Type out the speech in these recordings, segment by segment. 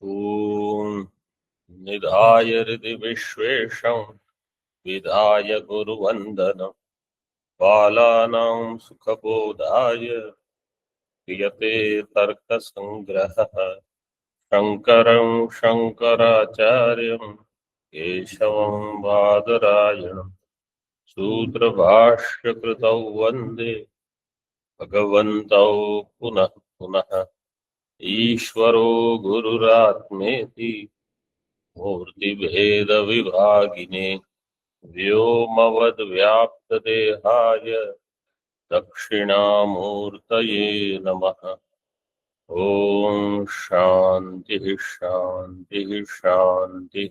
ॐ निधाय हृदि विश्वेशं विधाय गुरुवन्दनं बालानां सुखबोधाय क्रियते तर्कसङ्ग्रहः। शङ्करं शङ्कराचार्यं केशवं बादरायणं सूत्रभाष्यकृतौ वन्दे भगवन्तौ पुनः पुनः। ईश्वरो गुरुरात्मेति मूर्तिभेदविभागिने व्योमवद्व्याप्तदेहाय दक्षिणामूर्तये नमः। ओम शांति शांति शांति।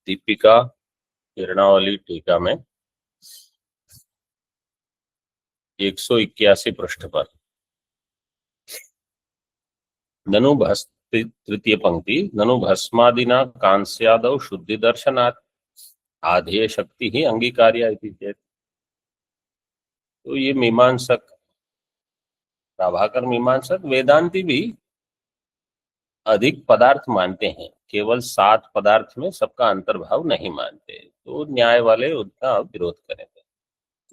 दीपिका किरणावली टीका में 181 पृष्ठ पर ननु तृतीय पंक्ति ननु भस्मादिना कांस्यादौ शुद्धि दर्शनात् आधेय शक्ति ही अंगीकार्या इति चेत्। तो ये मीमांसक प्रभाकर मीमांसक वेदांती भी अधिक पदार्थ मानते हैं, केवल 7 पदार्थ में सबका अंतर्भाव नहीं मानते। तो न्याय वाले उनका विरोध करेंगे।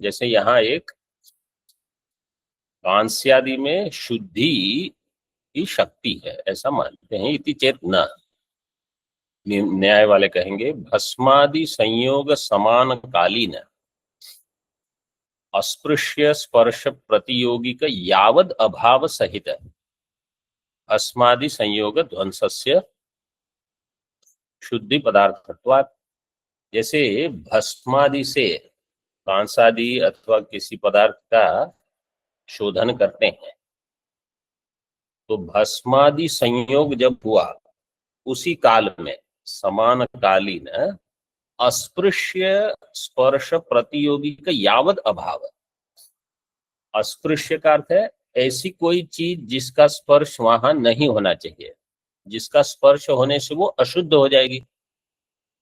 जैसे यहाँ एक कांस्यादि में शुद्धि की शक्ति है ऐसा मानते हैं, इति चेत न। न्याय वाले कहेंगे भस्मादि संयोग समान कालीन अस्पृश्य स्पर्श प्रतियोगिक यावद अभाव सहित भस्मादि संयोग ध्वंसस्य शुद्धि पदार्थत्वात्। जैसे भस्मादि से कांसादि अथवा किसी पदार्थ का शोधन करते हैं, तो भस्मादि संयोग जब हुआ उसी काल में समान कालीन अस्पृश्य स्पर्श प्रतियोगी का यावद अभाव। अस्पृश्य का अर्थ है ऐसी कोई चीज जिसका स्पर्श वहां नहीं होना चाहिए, जिसका स्पर्श होने से वो अशुद्ध हो जाएगी।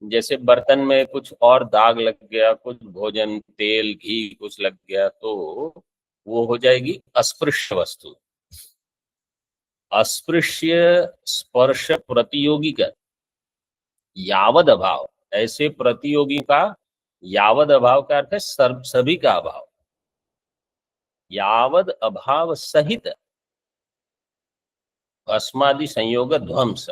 जैसे बर्तन में कुछ और दाग लग गया, कुछ भोजन तेल घी कुछ लग गया, तो वो हो जाएगी अस्पृश्य वस्तु। अस्पृश्य स्पर्श प्रतियोगी का यावद अभाव, ऐसे प्रतियोगी का यावद अभाव का अर्थ है सभी का अभाव। यावद अभाव सहित भस्मादि संयोग ध्वंस,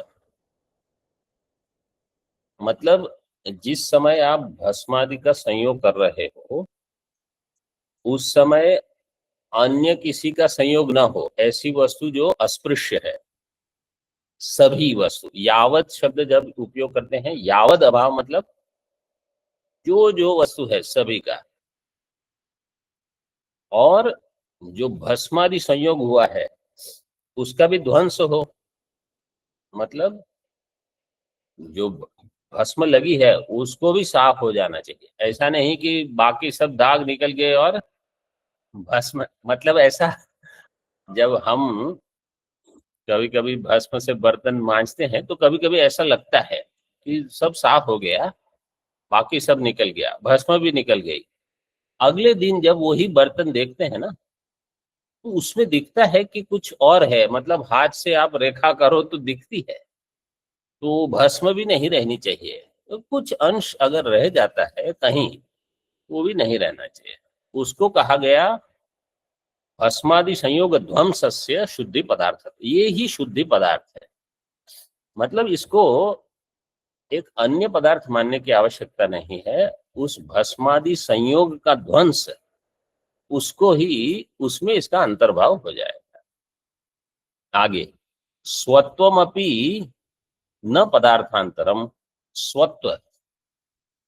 मतलब जिस समय आप भस्मादि का संयोग कर रहे हो उस समय अन्य किसी का संयोग ना हो, ऐसी वस्तु जो अस्पृश्य है। सभी वस्तु, यावत शब्द जब उपयोग करते हैं, यावद अभाव मतलब जो जो वस्तु है सभी का। और जो भस्मादि संयोग हुआ है उसका भी ध्वंस हो, मतलब जो भस्म लगी है उसको भी साफ हो जाना चाहिए। ऐसा नहीं कि बाकी सब दाग निकल गए और भस्म, मतलब ऐसा जब हम कभी कभी भस्म से बर्तन मांजते हैं तो कभी कभी ऐसा लगता है कि सब साफ हो गया, बाकी सब निकल गया, भस्म भी निकल गई। अगले दिन जब वही बर्तन देखते हैं ना, तो उसमें दिखता है कि कुछ और है, मतलब हाथ से आप रेखा करो तो दिखती है। तो भस्म भी नहीं रहनी चाहिए, तो कुछ अंश अगर रह जाता है कहीं, वो भी नहीं रहना चाहिए। उसको कहा गया भस्मादि संयोग ध्वंसस्य शुद्धि पदार्थ। ये ही शुद्धि पदार्थ है, मतलब इसको एक अन्य पदार्थ मानने की आवश्यकता नहीं है। उस भस्मादि संयोग का ध्वंस, उसको ही, उसमें इसका अंतर्भाव हो जाएगा। आगे स्वत्वमपि न पदार्थांतरम। स्वत्व,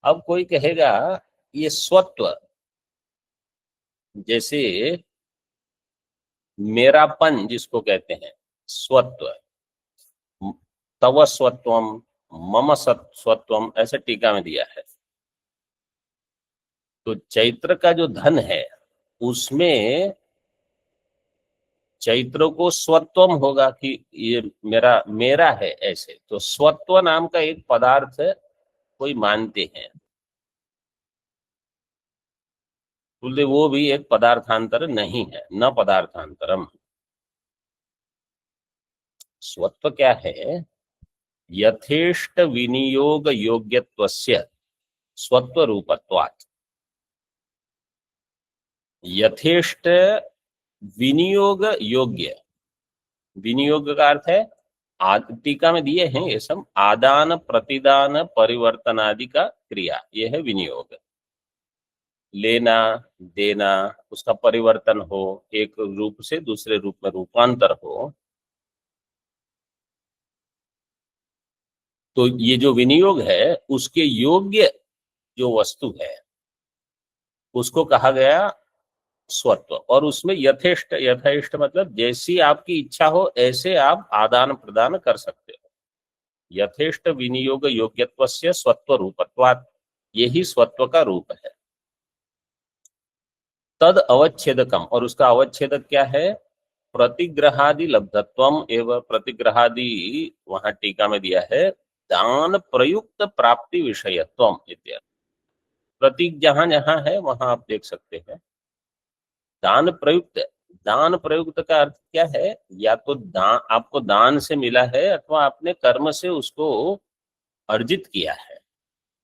अब कोई कहेगा ये स्वत्व, जैसे मेरापन जिसको कहते हैं स्वत्व, तव स्वत्वम मम स्वत्वम, ऐसे टीका में दिया है। तो चैत्र का जो धन है उसमें चैत्र को स्वत्वम होगा कि ये मेरा मेरा है, ऐसे। तो स्वत्व नाम का एक पदार्थ कोई मानते हैं, बोले वो भी एक पदार्थांतर नहीं है, न पदार्थांतरम। स्वत्व क्या है? यथेष्ट विनियोग योग्यत्वस्य स्वत्व रूपत्वात्। यथेष्ट विनियोग योग्य, विनियोग का अर्थ है टीका में दिए हैं ये सब, आदान प्रतिदान परिवर्तन आदि का क्रिया, यह है विनियोग। लेना देना, उसका परिवर्तन हो, एक रूप से दूसरे रूप में रूपांतर हो, तो ये जो विनियोग है उसके योग्य जो वस्तु है उसको कहा गया स्वत्व। और उसमें यथेष्ट, यथेष्ट मतलब जैसी आपकी इच्छा हो ऐसे आप आदान प्रदान कर सकते हो। यथेष्ट विनियोग योग्यत्वस्य स्वत्व रूपत्वात्, यही स्वत्व का रूप है। तद अवच्छेदकम, और उसका अवच्छेदक क्या है? प्रतिग्रहादि लब्धत्वम एवं प्रतिग्रहादि, वहां टीका में दिया है दान प्रयुक्त प्राप्ति विषयत्वम इत्यादि। प्रतीक जहां जहां है वहां आप देख सकते हैं। दान प्रयुक्त, दान प्रयुक्त का अर्थ क्या है? या तो दान आपको दान से मिला है अथवा आपने कर्म से उसको अर्जित किया है।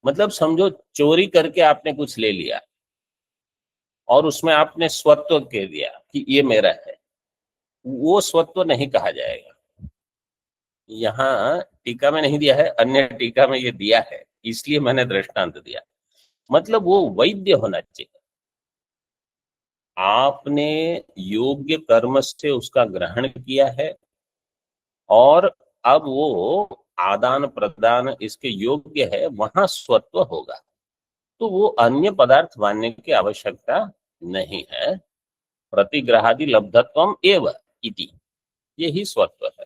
मतलब समझो चोरी करके आपने कुछ ले लिया और उसमें आपने स्वत्व कह दिया कि ये मेरा है, वो स्वत्व नहीं कहा जाएगा। यहाँ टीका में नहीं दिया है, अन्य टीका में ये दिया है, इसलिए मैंने दृष्टांत दिया। मतलब वो वैध होना चाहिए। आपने योग्य कर्म से उसका ग्रहण किया है और अब वो आदान प्रदान इसके योग्य है, वहां स्वत्व होगा। तो वो अन्य पदार्थ मानने की आवश्यकता नहीं है। प्रतिग्रहादि लब्धत्वम एव इति, यही स्वत्व है।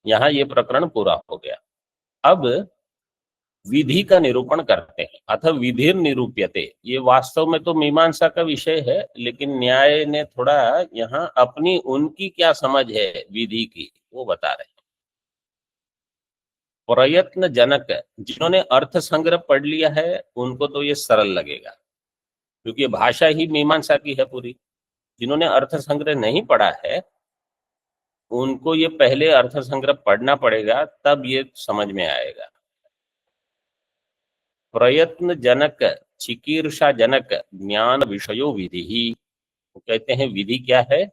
यहाँ ये प्रकरण पूरा हो गया। अब विधि का निरूपण करते हैं। अथ विधिर निरूप्यते, ये वास्तव में तो मीमांसा का विषय है, लेकिन न्याय ने थोड़ा यहाँ अपनी उनकी क्या समझ है विधि की वो बता रहे हैं। प्रयत्न जनक, जिन्होंने अर्थ संग्रह पढ़ लिया है उनको तो ये सरल लगेगा, क्योंकि भाषा ही मीमांसा की है पूरी। जिन्होंने अर्थ संग्रह नहीं पढ़ा है उनको ये पहले अर्थ संग्रह पढ़ना पड़ेगा, तब ये समझ में आएगा। प्रयत्न जनक चिकीर्षा जनक ज्ञान विषयो विधि ही, वो कहते हैं विधि क्या है?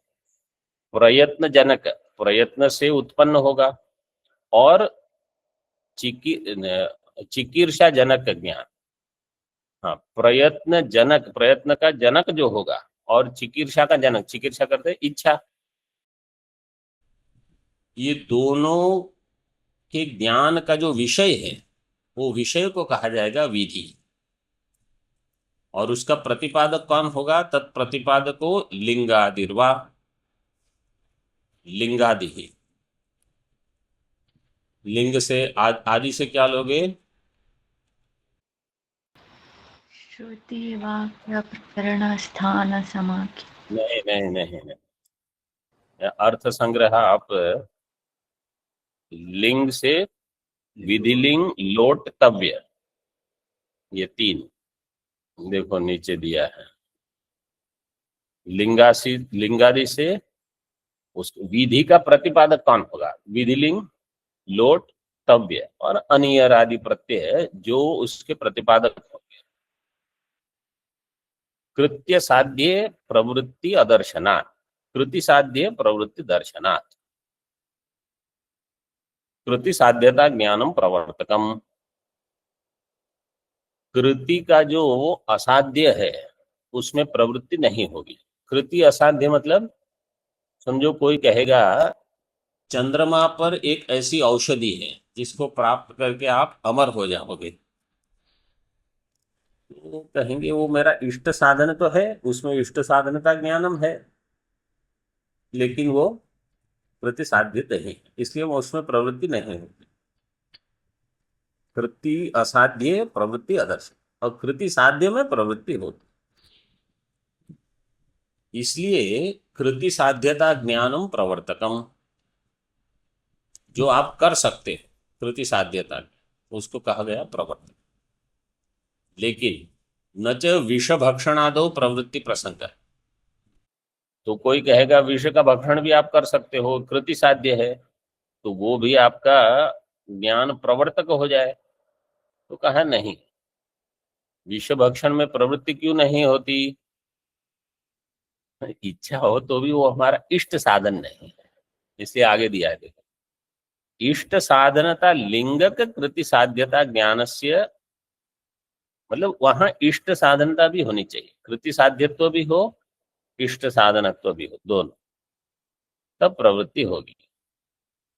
प्रयत्न जनक, प्रयत्न से उत्पन्न होगा, और चिकीर्षा जनक ज्ञान। हाँ, प्रयत्न जनक, प्रयत्न का जनक जो होगा, और चिकीर्षा का जनक, चिकीर्षा करते इच्छा, ये दोनों के ज्ञान का जो विषय है वो विषय को कहा जाएगा विधि। और उसका प्रतिपादक कौन होगा? तत्प्रतिपादको लिंगादिर्वा, लिंगादि ही। लिंग से आदि से क्या लोगे? श्रुति वाक्य प्रकरण स्थान समाख्य। नहीं नहीं नहीं नहीं, अर्थ संग्रह आप लिंग से विधिलिंग लोटतव्य, ये तीन देखो नीचे दिया है। लिंगासी, लिंगादि से उस विधि का प्रतिपादक कौन होगा? विधिलिंग लोट तव्य और अनियर आदि प्रत्यय जो उसके प्रतिपादक होंगे। कृत्य साध्य प्रवृत्ति अदर्शनात्, कृति साध्य प्रवृत्ति दर्शनात्। कृति साध्यता ज्ञानम प्रवर्तकम, कृति का जो असाध्य है उसमें प्रवृत्ति नहीं होगी। कृति असाध्य मतलब समझो कोई कहेगा चंद्रमा पर एक ऐसी औषधि है जिसको प्राप्त करके आप अमर हो जाओगे, तो कहेंगे वो मेरा इष्ट साधन तो है, उसमें इष्ट साधन का ज्ञानम है, लेकिन वो प्रतिसाध्य नहीं, इसलिए वो उसमें प्रवृत्ति नहीं होती। कृति असाध्य प्रवृत्ति आदर्श, और कृति साध्य में प्रवृत्ति होती, इसलिए कृति साध्यता ज्ञानम प्रवर्तकम, जो आप कर सकते हैं कृति साध्यता, उसको कहा गया प्रवर्तक। लेकिन न च विषभक्षणादो प्रवृत्ति प्रसंग, तो कोई कहेगा विष का भक्षण भी आप कर सकते हो, कृति साध्य है, तो वो भी आपका ज्ञान प्रवर्तक हो जाए। तो कहा नहीं, विष भक्षण में प्रवृत्ति क्यों नहीं होती? इच्छा हो तो भी वो हमारा इष्ट साधन नहीं है, इसलिए आगे दिया है देखो, इष्ट साधनता लिंगक कृति साध्यता ज्ञानस्य, मतलब वहां इष्ट साधनता भी होनी चाहिए, कृति साध्यत्व भी हो, इष्ट साधनत्व भी हो, दोनों, तब प्रवृत्ति होगी।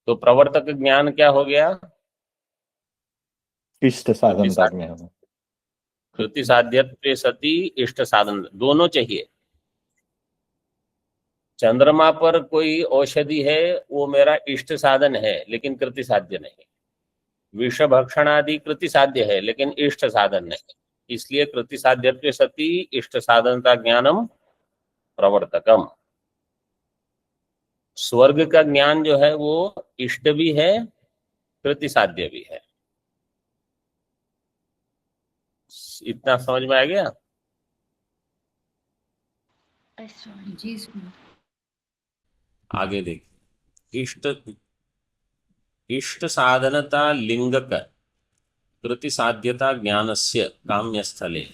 तो प्रवर्तक ज्ञान क्या हो गया? इष्ट साधनता ज्ञान। कृति साध्यत्व सती इष्ट साधन दोनों चाहिए। चंद्रमा पर कोई औषधि है, वो मेरा इष्ट साधन है लेकिन कृति साध्य नहीं। विष भक्षण आदि कृति साध्य है लेकिन इष्ट साधन नहीं, इसलिए कृति साध्यत्व सती इष्ट साधनता ज्ञानम प्रवर्तकम। स्वर्ग का ज्ञान जो है वो इष्ट भी है, कृति साध्य भी है। इतना समझ में आ गया? जी। आगे देखिए, इष्ट साधनता लिंगक कृति साध्यता ज्ञानस्य काम्यस्थले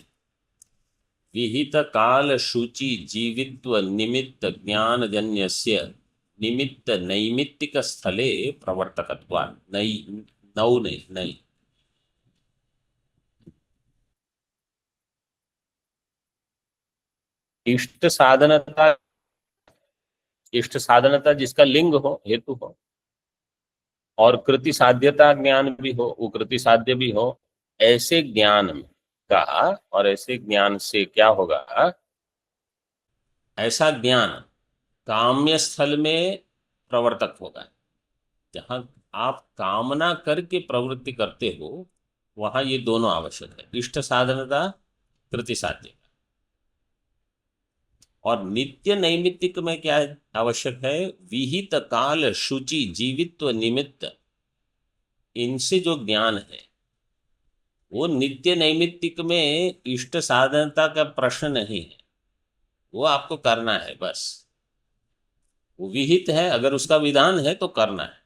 विहित काल शुचि जीवित्व निमित्त ज्ञान जन्यस्य निमित्त नैमित्तिक स्थले प्रवर्तकत्वात् नौ नहीं नहीं इष्ट साधनता, इष्ट साधनता जिसका लिंग हो, हेतु हो, और कृति साध्यता ज्ञान भी हो, वो कृति साध्य भी हो, ऐसे ज्ञान का, और ऐसे ज्ञान से क्या होगा? ऐसा ज्ञान काम्य स्थल में प्रवर्तक होगा। जहां आप कामना करके प्रवृत्ति करते हो वहां ये दोनों आवश्यक है, इष्ट साधनता, कृति साध्य। और नित्य नैमित्तिक में क्या आवश्यक है? विहित काल शुचि जीवित्व निमित्त, इनसे जो ज्ञान है वो नित्य नैमित्तिक में इष्ट साधनता का प्रश्न नहीं है, वो आपको करना है बस। वो विहित है, अगर उसका विधान है तो करना है,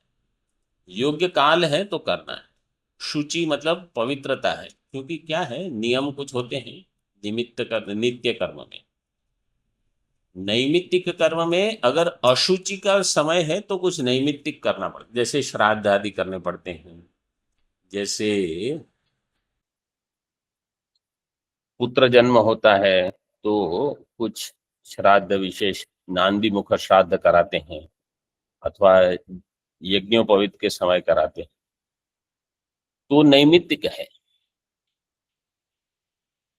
योग्य काल है तो करना है। शुचि मतलब पवित्रता है, क्योंकि क्या है, नियम कुछ होते हैं निमित्त कर नित्य कर्म में। नैमित्तिक कर्म में अगर अशुचि का समय है तो कुछ नैमित्तिक करना पड़ता, जैसे श्राद्ध आदि करने पड़ते हैं, जैसे पुत्र जन्म होता है तो कुछ श्राद्ध विशेष नांदी मुख श्राद्ध कराते हैं, अथवा यज्ञोपवीत के समय कराते हैं, तो नैमित्तिक है।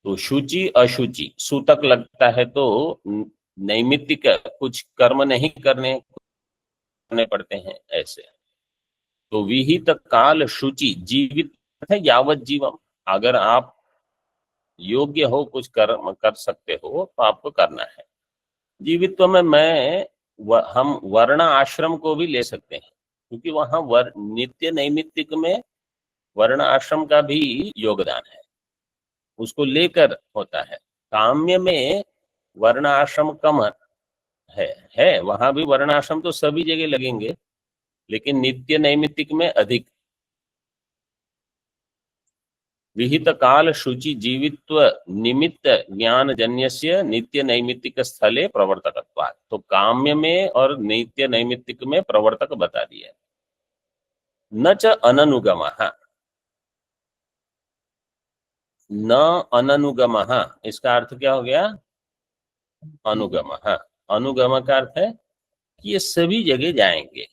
तो शुचि अशुचि सूतक लगता है तो नैमित्तिक कुछ कर्म नहीं करने पड़ते हैं ऐसे। तो विहित काल शुचि जीवित है यावत जीवम, अगर आप योग्य हो, कुछ कर्म कर सकते हो तो आपको करना है। जीवित्व में हम वर्ण आश्रम को भी ले सकते हैं, क्योंकि वहां नित्य नैमित्तिक में वर्ण आश्रम का भी योगदान है, उसको लेकर होता है। काम्य में वर्ण आश्रम कम है वहां भी वर्ण आश्रम तो सभी जगह लगेंगे, लेकिन नित्य नैमित्तिक में अधिक। विहित काल शुचि जीवित्व निमित्त ज्ञान जन्यस्य नित्य नैमित्तिक स्थले प्रवर्तकत्वात्, तो काम्य में और नित्य नैमित्तिक में प्रवर्तक बता दिया। न च अननुगमः, न अननुगमः, इसका अर्थ क्या हो गया? अनुगमः। अनुगम का अर्थ है कि ये सभी जगह जाएंगे,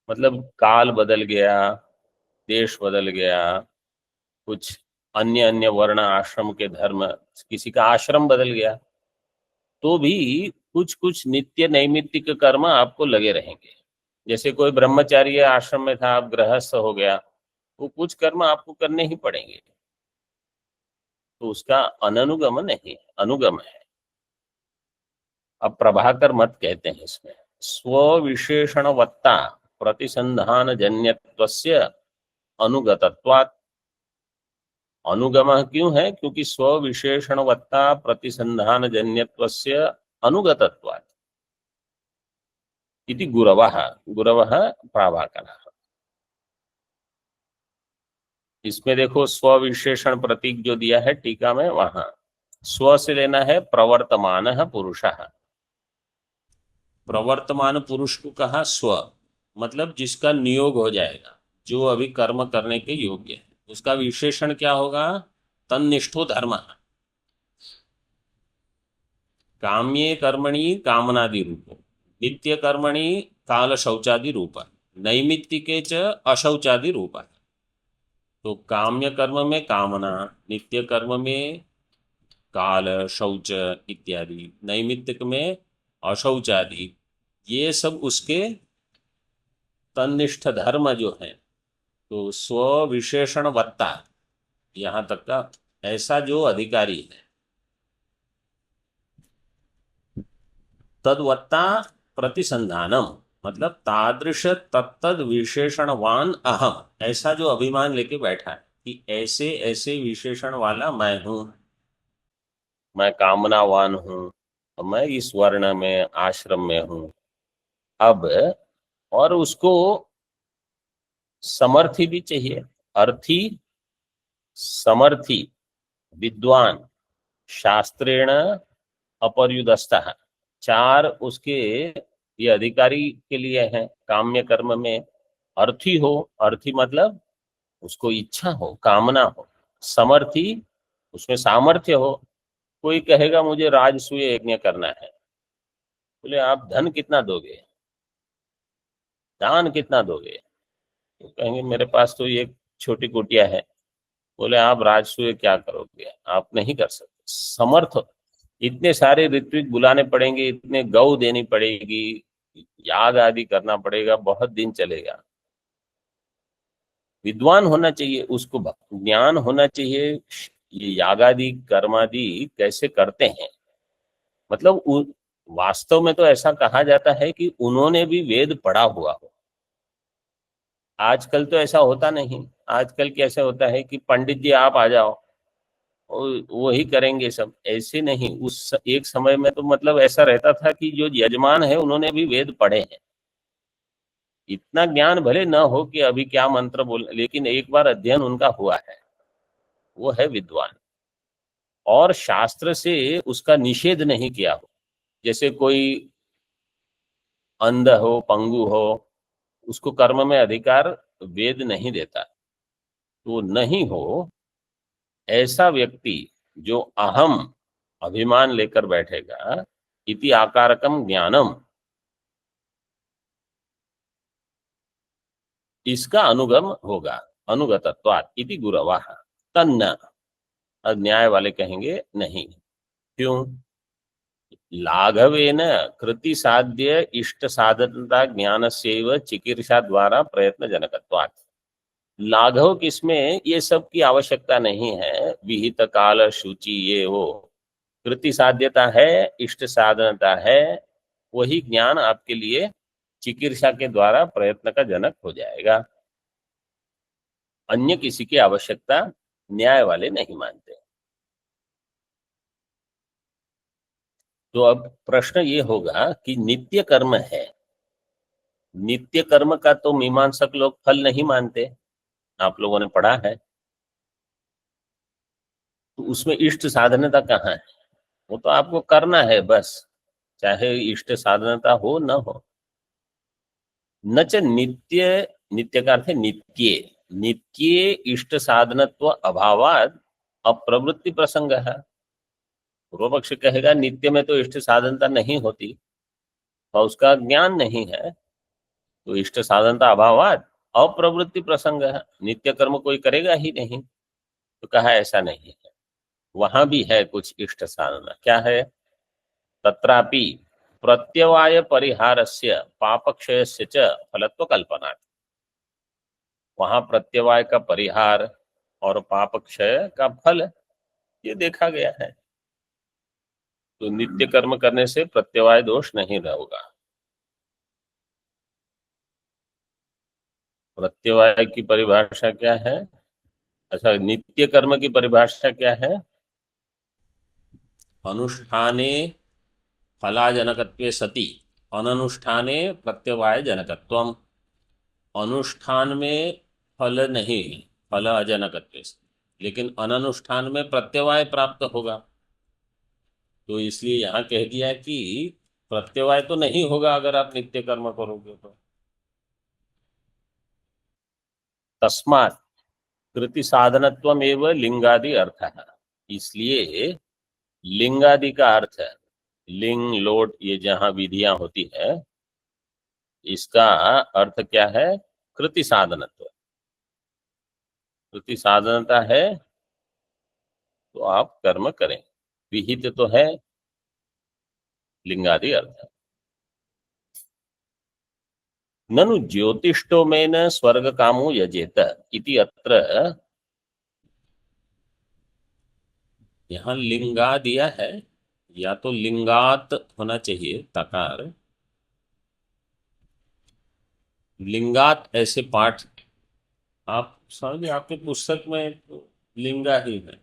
मतलब काल बदल गया, देश बदल गया, कुछ अन्य अन्य वर्ण आश्रम के धर्म, किसी का आश्रम बदल गया, तो भी कुछ कुछ नित्य नैमित्तिक कर्म आपको लगे रहेंगे। जैसे कोई ब्रह्मचारी आश्रम में था, आप गृहस्थ हो गया, तो कुछ कर्म आपको करने ही पड़ेंगे, तो उसका अननुगम नहीं, अनुगम है। अब प्रभाकर मत कहते हैं इसमें, स्व विशेषणवत्ता प्रतिसंधान जन्यत्वस्य अनुगतत्वात्। अनुगम क्यों है? क्योंकि स्व विशेषणवत्ता प्रतिसंधान जन्यत्वस्य अनुगतत्वात् इति गुरवः। गुरवः प्राभाकरः। इसमें देखो स्व विशेषण प्रतीक जो दिया है टीका में, वहां स्व से लेना है प्रवर्तमान पुरुषः। प्रवर्तमान पुरुष को कहा स्व, मतलब जिसका नियोग हो जाएगा, जो अभी कर्म करने के योग्य है। उसका विशेषण क्या होगा? तन्निष्ठो धर्म। काम्ये कर्मणि कामनादि रूप, नित्य कर्मणि काल शौचादि रूप, नैमित्तिके च अशौचादि रूप। तो काम्य कर्म में कामना, नित्य कर्म में काल शौच इत्यादि, नैमित्तिक में अशौचादि, ये सब उसके तन्निष्ठ धर्म जो है। तो स्व विशेषण वत्ता, यहां तक का ऐसा जो अधिकारी है, तद्वत्ता प्रतिसंधानम, मतलब तादृश तत्तद विशेषणवान अहम, ऐसा जो अभिमान लेके बैठा है कि ऐसे ऐसे विशेषण वाला मैं हूं, मैं कामनावान हूं, मैं इस वर्ण में आश्रम में हूं। अब और उसको समर्थी भी चाहिए, अर्थी, समर्थी, विद्वान, शास्त्रेण अपर्युदस्तः, चार उसके ये अधिकारी के लिए हैं काम्य कर्म में। अर्थी हो, अर्थी मतलब उसको इच्छा हो, कामना हो। समर्थी, उसमें सामर्थ्य हो। कोई कहेगा मुझे राजसूय यज्ञ करना है, बोले आप धन कितना दोगे, दान कितना दोगे? तो कहेंगे मेरे पास तो ये छोटी कुटिया है। बोले आप राजसूय क्या करोगे, आप नहीं कर सकते। समर्थ, इतने सारे ऋत्विक बुलाने पड़ेंगे, इतने गौ देनी पड़ेगी, याग आदि करना पड़ेगा, बहुत दिन चलेगा। विद्वान होना चाहिए, उसको ज्ञान होना चाहिए ये यागादि कर्मादि कैसे करते हैं। मतलब वास्तव में तो ऐसा कहा जाता है कि उन्होंने भी वेद पढ़ा हुआ हो। आजकल तो ऐसा होता नहीं। आजकल कैसे होता है कि पंडित जी आप आ जाओ, वो ही करेंगे सब, ऐसे नहीं। उस एक समय में तो मतलब ऐसा रहता था कि जो यजमान है उन्होंने भी वेद पढ़े हैं। इतना ज्ञान भले न हो कि अभी क्या मंत्र बोल, लेकिन एक बार अध्ययन उनका हुआ है, वो है विद्वान। और शास्त्र से उसका निषेध नहीं किया हो। जैसे कोई अंध हो, पंगु हो, उसको कर्म में अधिकार वेद नहीं देता, तो नहीं हो। ऐसा व्यक्ति जो अहम अभिमान लेकर बैठेगा, इति आकारकम ज्ञानम, इसका अनुगम होगा। अनुगतत्वात् इति गुरवः तन्न। न्याय वाले कहेंगे नहीं। क्यों? लाघवेन कृति साध्य इष्ट साधनता ज्ञान से चिकीर्षा द्वारा प्रयत्न जनकत्वात्। लाघव किसमें ये सब की आवश्यकता नहीं है। विहित काल शुचि ये वो कृति साध्यता है, इष्ट साधनता है, वही ज्ञान आपके लिए चिकीर्षा के द्वारा प्रयत्न का जनक हो जाएगा। अन्य किसी की आवश्यकता न्याय वाले नहीं मानते। तो अब प्रश्न ये होगा कि नित्य कर्म है, नित्य कर्म का तो मीमांसक लोग फल नहीं मानते, आप लोगों ने पढ़ा है। तो उसमें इष्ट साधनता कहाँ है? वो तो आपको करना है बस, चाहे इष्ट साधनता हो न हो। न च नित्य, नित्य का अर्थ है नित्य, नित्य इष्ट साधनत्व अभावाद अप्रवृत्ति प्रसंग है। पूर्व पक्ष कहेगा नित्य में तो इष्ट साधनता नहीं होती और उसका ज्ञान नहीं है, तो इष्ट साधनता अभावात अप्रवृत्ति प्रसंग है, नित्य कर्म कोई करेगा ही नहीं। तो कहा ऐसा नहीं है, वहां भी है कुछ इष्ट साधना। क्या है? तत्रापि प्रत्यवाय परिहारस्य पापक्षयस्य च फलत्व कल्पना। वहां प्रत्यवाय का परिहार और पापक्षय का फल ये देखा गया है। तो नित्य कर्म करने से प्रत्यवाय दोष नहीं होगा। प्रत्यवाय की परिभाषा क्या है? अच्छा, नित्य कर्म की परिभाषा क्या है? अनुष्ठाने फलाजनकत्वे सति अननुष्ठाने प्रत्यवाय जनकत्वम। अनुष्ठान में फल नहीं है, फल अजनकत्वे से, लेकिन अननुष्ठान में प्रत्यवाय प्राप्त होगा। तो इसलिए यहाँ कह दिया कि प्रत्यवाय तो नहीं होगा अगर आप नित्य कर्म करोगे तो। तस्मात् कृति साधनत्वमेव लिंगादि अर्थ है। इसलिए लिंगादि का अर्थ है, लिंग लोट ये जहां विधियां होती है, इसका अर्थ क्या है? कृति साधनत्व। कृति साधनता है तो आप कर्म करें, विहित तो है लिंगादि अर्थ है। ननु ज्योतिष्टोमेन स्वर्ग कामो यजेत इति अत्र। यहाँ लिंगा दिया है, या तो लिंगात होना चाहिए तकार, लिंगात ऐसे पाठ आप समझिए, आपके पुस्तक में तो लिंगा ही है,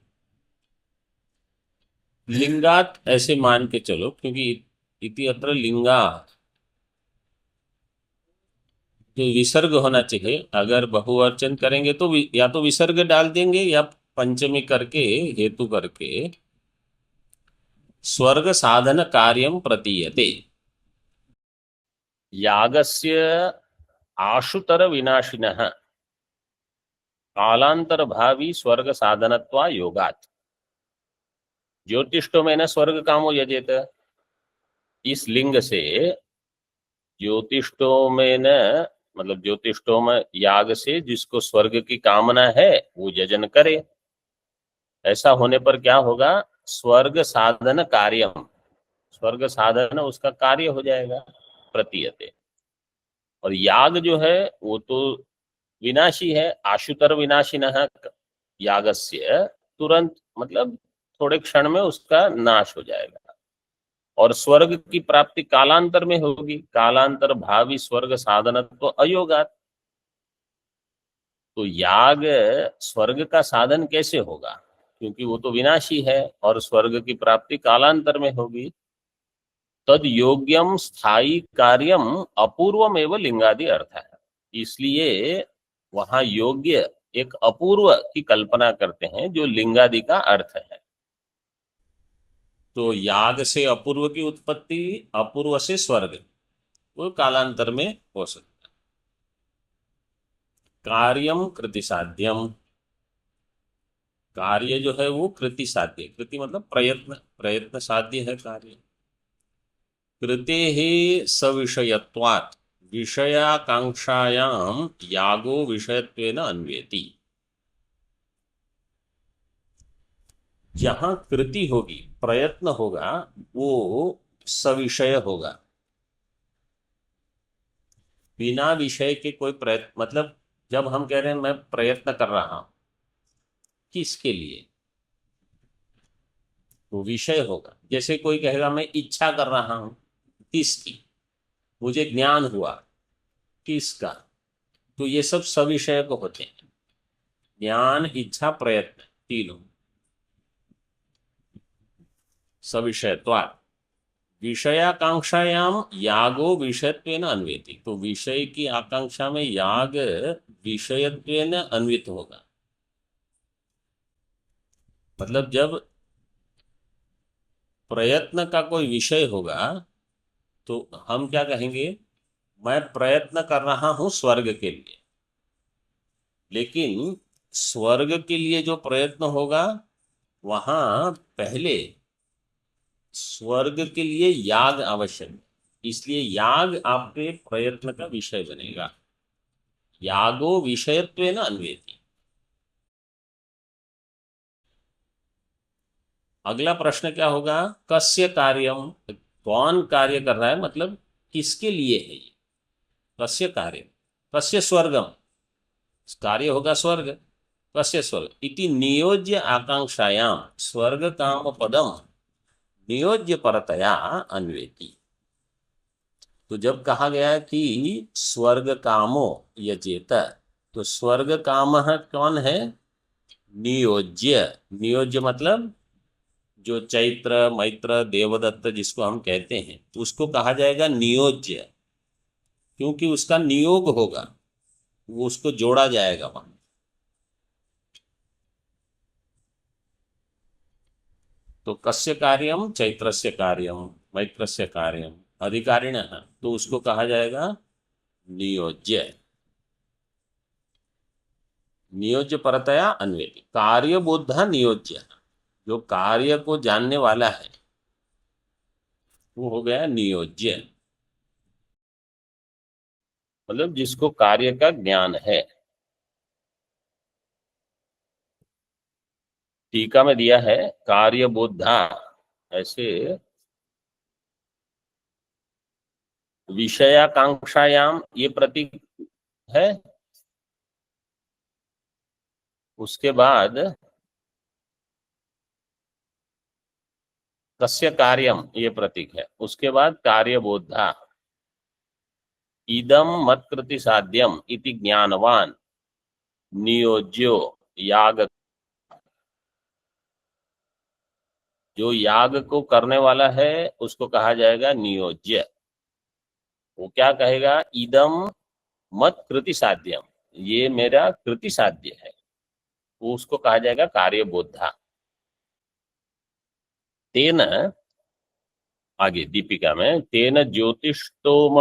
लिंगात ऐसे मान के चलो, क्योंकि इति अत्र लिंगा जो विसर्ग होना चाहिए। अगर बहुवचन करेंगे तो या तो विसर्ग डाल देंगे या पंचमी करके हेतु करके स्वर्ग साधन कार्यम प्रतीयते। यागस्य आशुतर विनाशिनः कालांतर भावी स्वर्ग साधनत्वा योगात् ज्योतिष्टो में न स्वर्ग कामो यजेत। इस लिंग से ज्योतिष्टो में न मतलब ज्योतिष्टो में याग से जिसको स्वर्ग की कामना है वो यजन करे। ऐसा होने पर क्या होगा? स्वर्ग साधन कार्यम, स्वर्ग साधन उसका कार्य हो जाएगा, प्रतीयते। और याग जो है वो तो विनाशी है, आशुतर विनाशिनः यागस्य, तुरंत मतलब थोड़े क्षण में उसका नाश हो जाएगा। और स्वर्ग की प्राप्ति कालांतर में होगी, कालांतर भावी स्वर्ग साधनत्व अयोगात। तो याग स्वर्ग का साधन कैसे होगा? क्योंकि वो तो विनाशी है और स्वर्ग की प्राप्ति कालांतर में होगी। तद योग्यम स्थायी कार्यम अपूर्वम एवं लिंगादि अर्थ है। इसलिए वहां योग्य एक अपूर्व की कल्पना करते हैं जो लिंगादि का अर्थ है। तो याग से अपूर्व की उत्पत्ति, अपूर्व से स्वर्ग, वो कालांतर में हो सकता है। कार्यम कृति साध्यम, कार्य जो है वो कृति साध्य, कृति मतलब प्रयत्न, प्रयत्न साध्य है कार्य। कृते ही सविषयत्वात् विषयाकांक्षायाम यागो विषयत्वेन अन्वेति। जहां कृति होगी, प्रयत्न होगा, वो सविषय होगा। बिना विषय के कोई प्रयत्न, मतलब जब हम कह रहे हैं मैं प्रयत्न कर रहा हूं, किसके लिए? वो विषय होगा। जैसे कोई कहेगा मैं इच्छा कर रहा हूं, किसकी? मुझे ज्ञान हुआ, किसका? तो ये सब सविषय को होते हैं, ज्ञान इच्छा प्रयत्न तीनों सविषयत्वात् विषयाकांक्षायाम यागो विषयत्वेन अन्वेति। तो विषय की आकांक्षा में याग विषयत्वेन अन्वित होगा। मतलब जब प्रयत्न का कोई विषय होगा तो हम क्या कहेंगे? मैं प्रयत्न कर रहा हूं स्वर्ग के लिए, लेकिन स्वर्ग के लिए जो प्रयत्न होगा वहां पहले स्वर्ग के लिए याग आवश्यक है। इसलिए याग आपके प्रयत्न का विषय बनेगा। यागो विषयत्वेन अन्वेति। अगला प्रश्न क्या होगा? कस्य कार्यम, कौन कार्य कर रहा है, मतलब किसके लिए है ये? कस्य कार्य, कस्य स्वर्गम, कार्य होगा स्वर्ग, कस्य स्वर्ग इति नियोज्य आकांक्षायाम स्वर्ग काम पदम नियोज्य परतया अन्वेति। तो जब कहा गया कि स्वर्ग कामो यजेत, तो स्वर्ग काम कौन है? नियोज्य। नियोज्य मतलब जो चैत्र मैत्र देवदत्त जिसको हम कहते हैं उसको कहा जाएगा नियोज्य, क्योंकि उसका नियोग होगा, वो उसको जोड़ा जाएगा वहां। तो कस्य कार्यम, चैत्रस्य कार्यम, मैत्रस्य कार्यम, अधिकारिणः, तो उसको कहा जाएगा नियोज्य। नियोज्य परतया अन्वेति, कार्यबोधा नियोज्य, जो कार्य को जानने वाला है वो हो गया नियोज्य, मतलब जिसको कार्य का ज्ञान है। टीका में दिया है कार्यबोधा, ऐसे विषयाकांक्षायाम ये प्रतीक है, उसके बाद कस्य कार्यम ये प्रतीक है, उसके बाद कार्यबोधा, इदम मत्कृति साध्यम इति ज्ञानवान नियोज्यो याग, जो याग को करने वाला है उसको कहा जाएगा नियोज्य। वो क्या कहेगा, इदम मत कृति साध्यम, ये मेरा कृति साध्य है, वो उसको कहा जाएगा कार्यबोधा। तेन, आगे दीपिका में, तेन ज्योतिष्टोम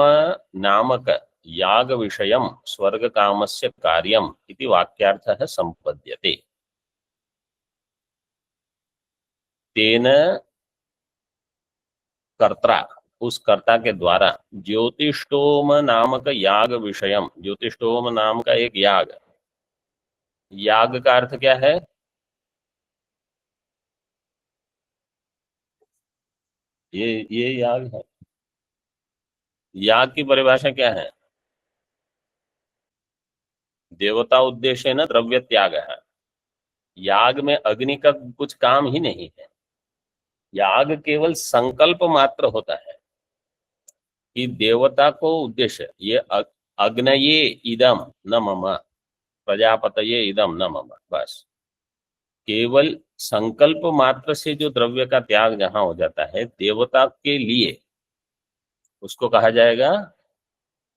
नामक याग विषयम स्वर्ग कामस्य कार्यम इति वाक्यार्थः संपद्यते। तेन कर्ता, उस कर्ता के द्वारा, ज्योतिष्टोम नामक याग विषयम, ज्योतिष्टोम नाम का एक याग, याग का अर्थ क्या है, ये याग है। याग की परिभाषा क्या है, देवता उद्देश्य न द्रव्य त्याग है। याग में अग्नि का कुछ काम ही नहीं है, याग केवल संकल्प मात्र होता है कि देवता को उद्देश्य, ये अग्नये इदम न मम, प्रजापतये इदम न मम, बस केवल संकल्प मात्र से जो द्रव्य का त्याग जहां हो जाता है देवता के लिए, उसको कहा जाएगा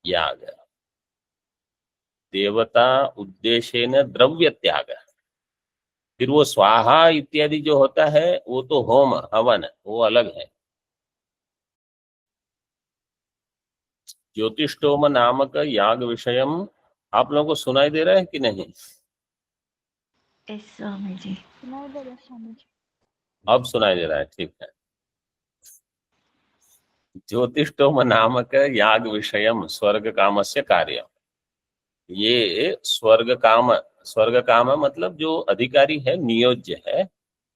याग। देवता उद्देश्य न द्रव्य त्याग, फिर वो स्वाहा इत्यादि जो होता है वो तो होम हवन, वो अलग है। ज्योतिष्टोम नामक याग विषयम, आप लोगों को सुनाई दे रहा है कि नहीं? यस स्वामी जी। अब सुनाई दे रहा है, ठीक है। ज्योतिष्टोम नामक याग विषयम स्वर्ग कामस्य कार्य, ये स्वर्ग काम, स्वर्ग काम मतलब जो अधिकारी है, नियोज्य है,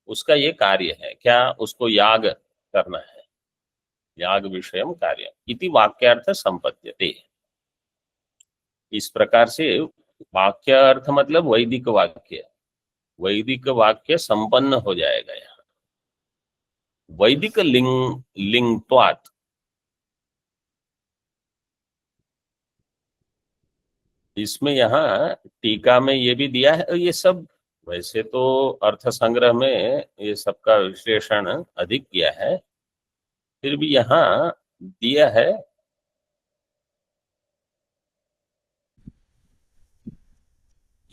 उसका ये कार्य है, क्या, उसको याग करना है, याग विषयम कार्य इति वाक्यार्थ संपद्यते। इस प्रकार से वाक्य अर्थ मतलब वैदिक वाक्य, वैदिक वाक्य संपन्न हो जाएगा यहाँ, वैदिक लिंग लिंगत्वात्। इसमें यहाँ टीका में ये भी दिया है, ये सब वैसे तो अर्थ संग्रह में ये सबका विश्लेषण अधिक किया है, फिर भी यहाँ दिया है।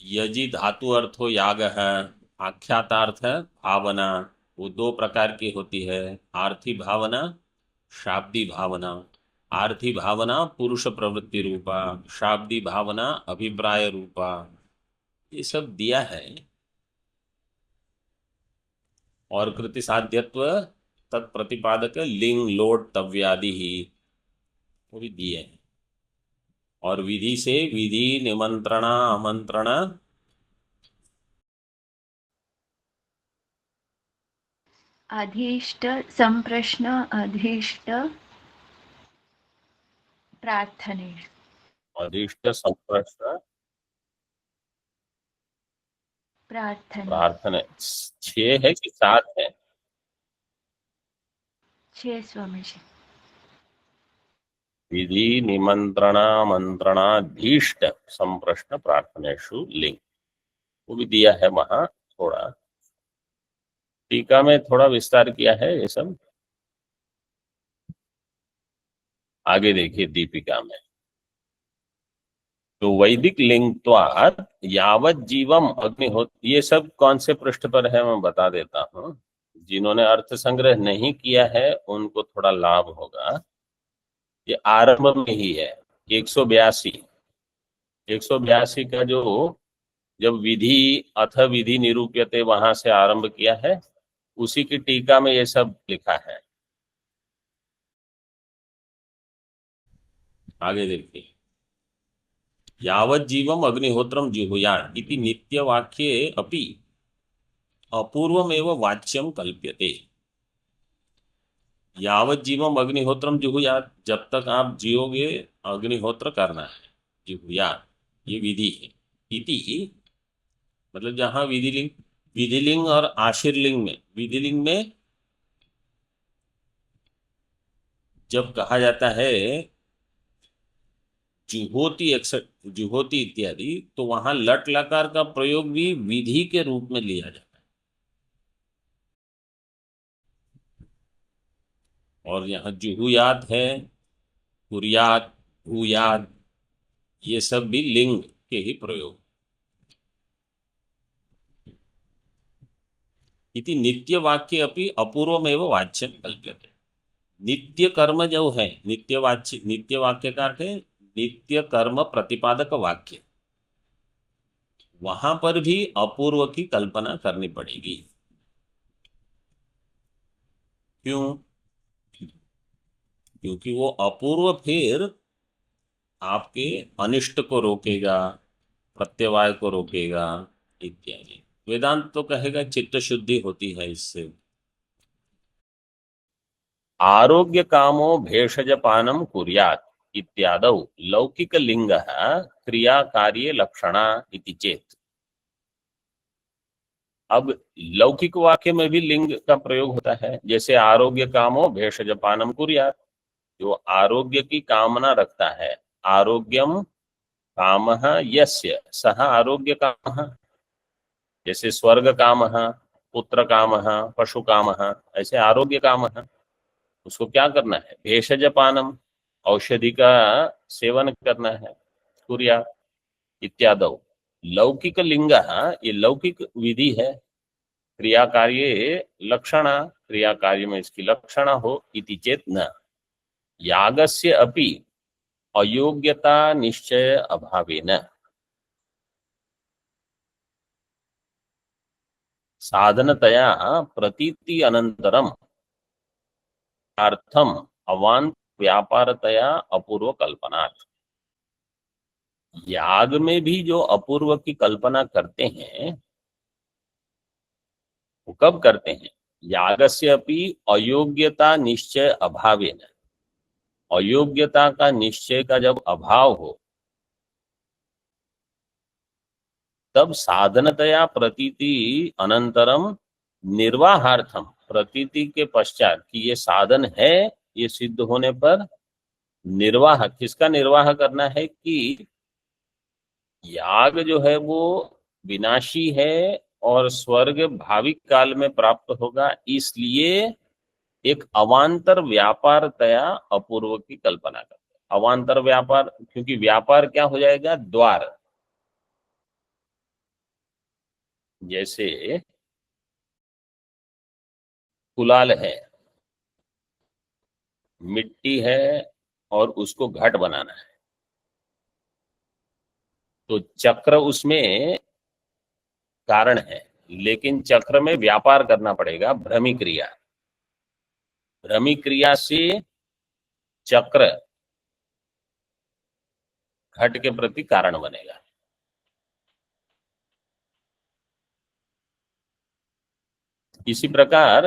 यजि धातु अर्थ हो याग है, आख्यातार्थ है भावना, वो दो प्रकार की होती है, आर्थी भावना, शाब्दी भावना। आर्थी भावना पुरुष प्रवृत्ति रूपा, शाब्दी भावना अभिप्राय रूपा, ये सब दिया है। और कृति साध्यत्व तत्प्रतिपादक लिंग लोट तव्यादि ही वो भी दिए हैं। और विधि से विधि निमंत्रणा आमंत्रण, अधीष्ट संप्रश्न अधीष्ट प्रार्थने। अधीष्ट संप्रश्न प्रार्थने प्रार्थना, 6 है कि 7 है? 6 स्वामी जी। विधि निमंत्रणामंत्रणाधीष्ट संप्रश्न प्रार्थनेषु लिंग, वो भी दिया है वहां थोड़ा। टीका में थोड़ा विस्तार किया है ये सब, आगे देखिए दीपिका में। तो वैदिक लिंगत्वात् यावत जीवम अग्निहोत्र, ये सब कौन से पृष्ठ पर है मैं बता देता हूँ। जिन्होंने अर्थ संग्रह नहीं किया है उनको थोड़ा लाभ होगा। ये आरंभ में ही है, 182। 182 का जो, जब विधि अथ विधि निरूप्यते वहां से आरंभ किया है, उसी की टीका में ये सब लिखा है। आगे देखिए, यावत जीवम अग्निहोत्रम जिहुयात् इति नित्यवाक्ये अपि अपूर्वमेव वाच्यम कल्प्यते। यावत जीवम अग्निहोत्रम जिहुयात्, जब तक आप जियोगे अग्निहोत्र करना है, जिहुयात् ये विधि है। इति मतलब जहां विधिलिंग, विधिलिंग और आशीर्लिंग में, विधिलिंग में जब कहा जाता है जुहोती, जुहोती इत्यादि, तो वहां लट लकार का प्रयोग भी विधि के रूप में लिया जाता है। और यहाँ जुहुयात है, कुरियात, भूयात, ये सब भी लिंग के ही प्रयोग। इति नित्य वाक्य अपनी अपूर्वमेव वाच्यम कल्प्यते। नित्य कर्म जो है, नित्य वाच्य, नित्य वाक्य का अर्थ है नित्य कर्म प्रतिपादक वाक्य, वहां पर भी अपूर्व की कल्पना करनी पड़ेगी। क्यों? क्योंकि वो अपूर्व फिर आपके अनिष्ट को रोकेगा, प्रत्यवाय को रोकेगा इत्यादि। वेदांत तो कहेगा चित्त शुद्धि होती है इससे। आरोग्य कामो भेषज पानम कुर्यात् इत्यादौ लौकिक लिंग क्रिया कार्य लक्षणा इति चेत। अब लौकिक वाक्य में भी लिंग का प्रयोग होता है, जैसे आरोग्य कामो भेषज पानम कुर्यात्, जो आरोग्य की कामना रखता है, आरोग्यम कामः यस्य सह आरोग्य कामः, जैसे स्वर्ग कामः, पुत्र कामः, पशु कामः, ऐसे आरोग्य कामः, उसको क्या करना है, भेषज पानम, औषधि का सेवन करना है, कुर्या इत्यादौ। लौकिक लिंग, ये लौकिक विधि है, क्रिया कार्य लक्षणा, क्रिया कार्य में इसकी लक्षणा हो, इति चेत न यागस्य अपि अयोग्यता निश्चय अभावेन साधनतया प्रतीति अनंतरम अर्थम अवांत व्यापारतया अपूर्व कल्पनात्। याग में भी जो अपूर्व की कल्पना करते हैं, वो कब करते हैं, यागस्य अपि अयोग्यता निश्चय अभावेन, अयोग्यता का निश्चय का जब अभाव हो, तब साधनतया प्रतीति अनंतरम निर्वाहार्थम, प्रतीति के पश्चात कि ये साधन है, ये सिद्ध होने पर निर्वाह, किसका निर्वाह करना है, कि याग जो है वो विनाशी है और स्वर्ग भाविक काल में प्राप्त होगा, इसलिए एक अवांतर व्यापार तया अपूर्व की कल्पना करते हैं। अवांतर व्यापार, क्योंकि व्यापार क्या हो जाएगा, द्वार। जैसे कुलाल है, मिट्टी है और उसको घट बनाना है, तो चक्र उसमें कारण है, लेकिन चक्र में व्यापार करना पड़ेगा, भ्रमी क्रिया। भ्रमी क्रिया से चक्र घट के प्रति कारण बनेगा। इसी प्रकार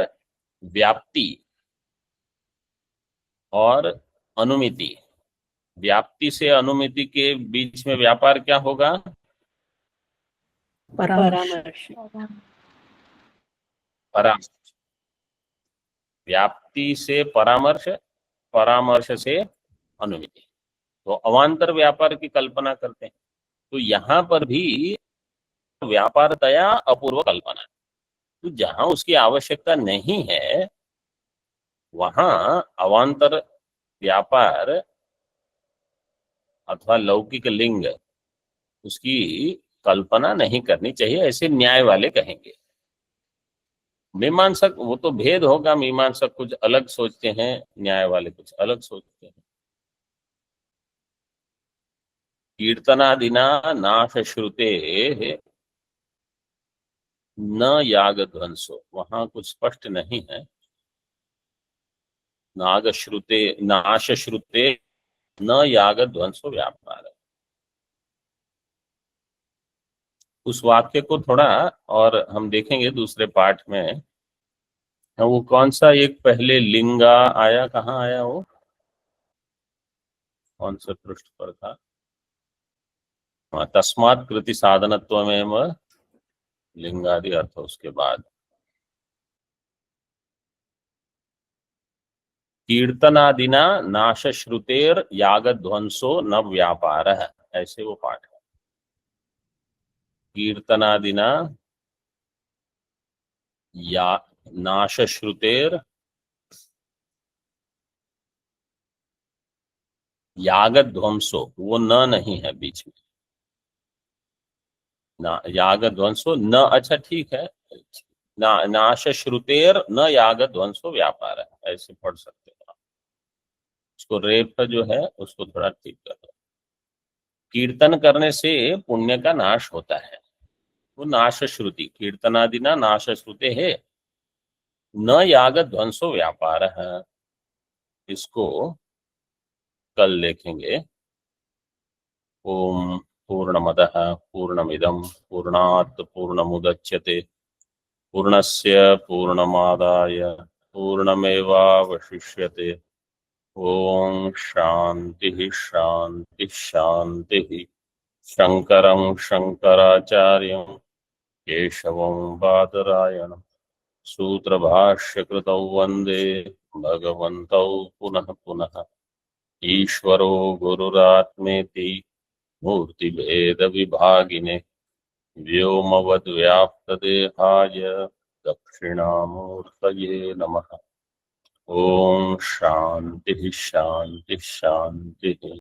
व्याप्ति और अनुमिति, व्याप्ति से अनुमिति के बीच में व्यापार क्या होगा, परामर्श। परामर्श। व्याप्ति से परामर्श, परामर्श से अनुमिति, तो अवांतर व्यापार की कल्पना करते हैं। तो यहां पर भी व्यापार तया अपूर्व कल्पना, तो जहां उसकी आवश्यकता नहीं है वहां अवांतर व्यापार अथवा लौकिक लिंग उसकी कल्पना नहीं करनी चाहिए, ऐसे न्याय वाले कहेंगे। मीमांसक वो तो भेद होगा, मीमांसक कुछ अलग सोचते हैं, न्याय वाले कुछ अलग सोचते हैं। कीर्तनादिना नाश श्रुते न याग ध्वंसो, वहां कुछ स्पष्ट नहीं है। नाग श्रुते नाश श्रुते न याग ध्वंसो व्यापार, उस वाक्य को थोड़ा और हम देखेंगे दूसरे पाठ में। वो कौन सा एक पहले लिंगा आया, कहाँ आया वो, कौन से पृष्ठ पर था? हाँ, तस्मात् कृति साधनत्वमेव लिंगादि अर्थ उसके बाद। कीर्तनादिना नाश श्रुतेर याग ध्वंसो न व्यापार, ऐसे वो पाठ है। कीर्तनादिना या नाश श्रुतेर याग ध्वंसो, वो न नहीं है बीच में, ना याग ध्वंसो न, अच्छा ठीक है, नाश श्रुतेर न याग ध्वंसो व्यापार है, ऐसे पढ़ सकते हो। उसको रेप जो है उसको थोड़ा ठीक कर दो। कीर्तन करने से पुण्य का नाश होता है, वो नाश श्रुति, कीर्तनादिना नाश श्रुते है न याग ध्वंसो व्यापार है। इसको कल देखेंगे। ओम पूर्णमदः पूर्णमिदं पूर्णात् पूर्णमुदच्यते पूर्णस्य पूर्णमादाय पूर्णमेवावशिष्यते। ओम शांति शांति शांति। शंकरं शंकराचार्यं केशवं बादरायणं सूत्रभाष्यकृतौ वन्दे भगवन्तौ पुनः पुनः। ईश्वरो गुरुरात्मेति मूर्तिभेदविभागिने व्योमवद्व्याप्तदेहाय दक्षिणामूर्तये नमः। ओम शांति शांति शांति।